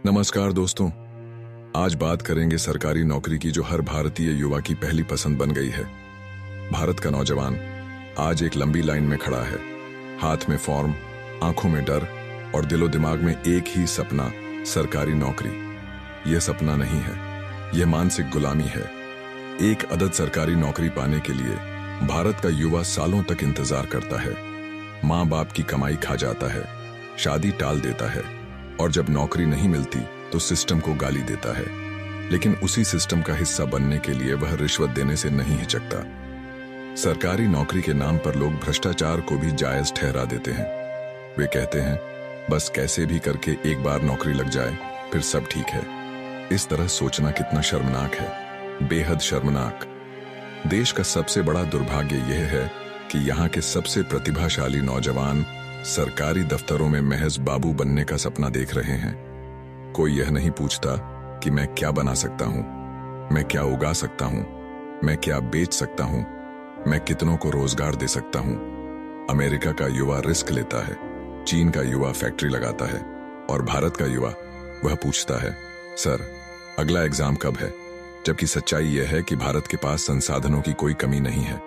नमस्कार दोस्तों, आज बात करेंगे सरकारी नौकरी की जो हर भारतीय युवा की पहली पसंद बन गई है। भारत का नौजवान आज एक लंबी लाइन में खड़ा है, हाथ में फॉर्म, आंखों में डर और दिलो दिमाग में एक ही सपना, सरकारी नौकरी। यह सपना नहीं है, यह मानसिक गुलामी है। एक अदद सरकारी नौकरी पाने के लिए भारत का युवा सालों तक इंतजार करता है, माँ बाप की कमाई खा जाता है, शादी टाल देता है और जब नौकरी नहीं मिलती तो सिस्टम को गाली देता है। लेकिन उसी सिस्टम का हिस्सा बनने के लिए वह रिश्वत देने से नहीं हिचकता। सरकारी नौकरी के नाम पर लोग भ्रष्टाचार को भी जायज ठहरा देते हैं। वे कहते हैं बस कैसे भी करके एक बार नौकरी लग जाए फिर सब ठीक है। इस तरह सोचना कितना शर्मनाक है, बेहद शर्मनाक। देश का सबसे बड़ा दुर्भाग्य यह है कि यहाँ के सबसे प्रतिभाशाली नौजवान सरकारी दफ्तरों में महज बाबू बनने का सपना देख रहे हैं। कोई यह नहीं पूछता कि मैं क्या बना सकता हूं, मैं क्या उगा सकता हूं, मैं क्या बेच सकता हूं, मैं कितनों को रोजगार दे सकता हूं। अमेरिका का युवा रिस्क लेता है, चीन का युवा फैक्ट्री लगाता है और भारत का युवा वह पूछता है सर अगला एग्जाम कब है। जबकि सच्चाई यह है कि भारत के पास संसाधनों की कोई कमी नहीं है।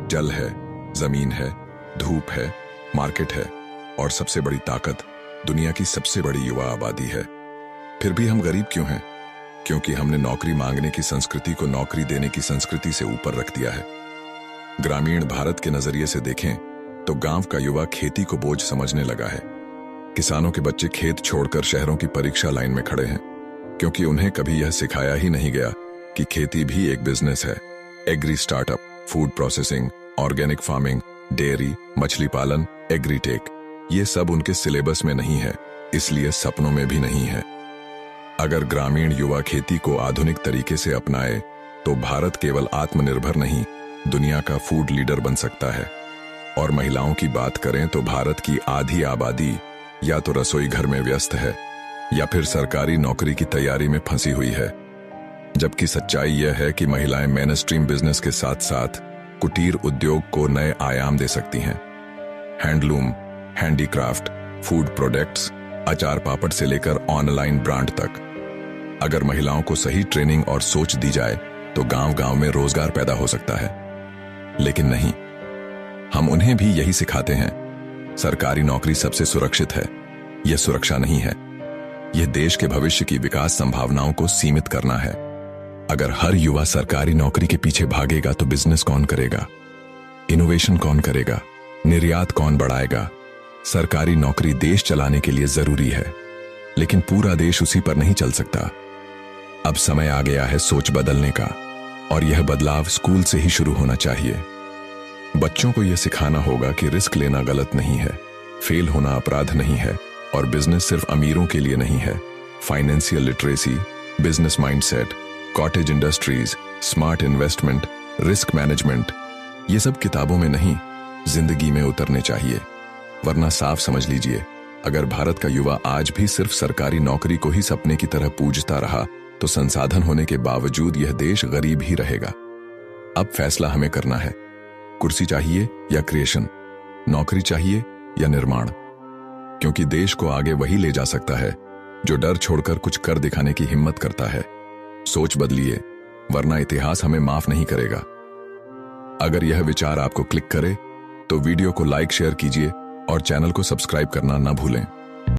जल है, जमीन है, धूप है, मार्केट है और सबसे बड़ी ताकत दुनिया की सबसे बड़ी युवा आबादी है। फिर भी हम गरीब क्यों हैं? क्योंकि हमने नौकरी मांगने की संस्कृति को नौकरी देने की संस्कृति से ऊपर रख दिया है। ग्रामीण भारत के नजरिए से देखें तो गांव का युवा खेती को बोझ समझने लगा है। किसानों के बच्चे खेत छोड़कर शहरों की परीक्षा लाइन में खड़े हैं, क्योंकि उन्हें कभी यह सिखाया ही नहीं गया कि खेती भी एक बिजनेस है। Agri startup, food processing, organic farming, dairy, मछली पालन, एग्रीटेक, ये सब उनके सिलेबस में नहीं है, इसलिए सपनों में भी नहीं है। अगर ग्रामीण युवा खेती को आधुनिक तरीके से अपनाए तो भारत केवल आत्मनिर्भर नहीं, दुनिया का फूड लीडर बन सकता है। और महिलाओं की बात करें तो भारत की आधी आबादी या तो रसोई घर में व्यस्त है या फिर सरकारी नौकरी की तैयारी में फंसी हुई है। जबकि सच्चाई यह है कि महिलाएं मेनस्ट्रीम बिजनेस के साथ साथ कुटीर उद्योग को नए आयाम दे सकती हैं। हैंडलूम, हैंडीक्राफ्ट, फूड प्रोडक्ट्स, अचार पापड़ से लेकर ऑनलाइन ब्रांड तक। अगर महिलाओं को सही ट्रेनिंग और सोच दी जाए तो गांव-गांव में रोजगार पैदा हो सकता है। लेकिन नहीं, हम उन्हें भी यही सिखाते हैं, सरकारी नौकरी सबसे सुरक्षित है। यह सुरक्षा नहीं है, यह देश के भविष्य की विकास संभावनाओं को सीमित करना है। अगर हर युवा सरकारी नौकरी के पीछे भागेगा तो बिजनेस कौन करेगा, इनोवेशन कौन करेगा, निर्यात कौन बढ़ाएगा। सरकारी नौकरी देश चलाने के लिए जरूरी है, लेकिन पूरा देश उसी पर नहीं चल सकता। अब समय आ गया है सोच बदलने का, और यह बदलाव स्कूल से ही शुरू होना चाहिए। बच्चों को यह सिखाना होगा कि रिस्क लेना गलत नहीं है, फेल होना अपराध नहीं है और बिजनेस सिर्फ अमीरों के लिए नहीं है। Financial literacy, business mindset, cottage industries, smart investment, risk management, ये सब किताबों में नहीं, जिंदगी में उतरने चाहिए। वरना साफ समझ लीजिए, अगर भारत का युवा आज भी सिर्फ सरकारी नौकरी को ही सपने की तरह पूजता रहा तो संसाधन होने के बावजूद यह देश गरीब ही रहेगा। अब फैसला हमें करना है, कुर्सी चाहिए या क्रिएशन, नौकरी चाहिए या निर्माण। क्योंकि देश को आगे वही ले जा सकता है जो डर छोड़कर कुछ कर दिखाने की हिम्मत करता है। सोच बदलिए, वरना इतिहास हमें माफ नहीं करेगा। अगर यह विचार आपको क्लिक करे तो वीडियो को लाइक शेयर कीजिए और चैनल को सब्सक्राइब करना ना भूलें।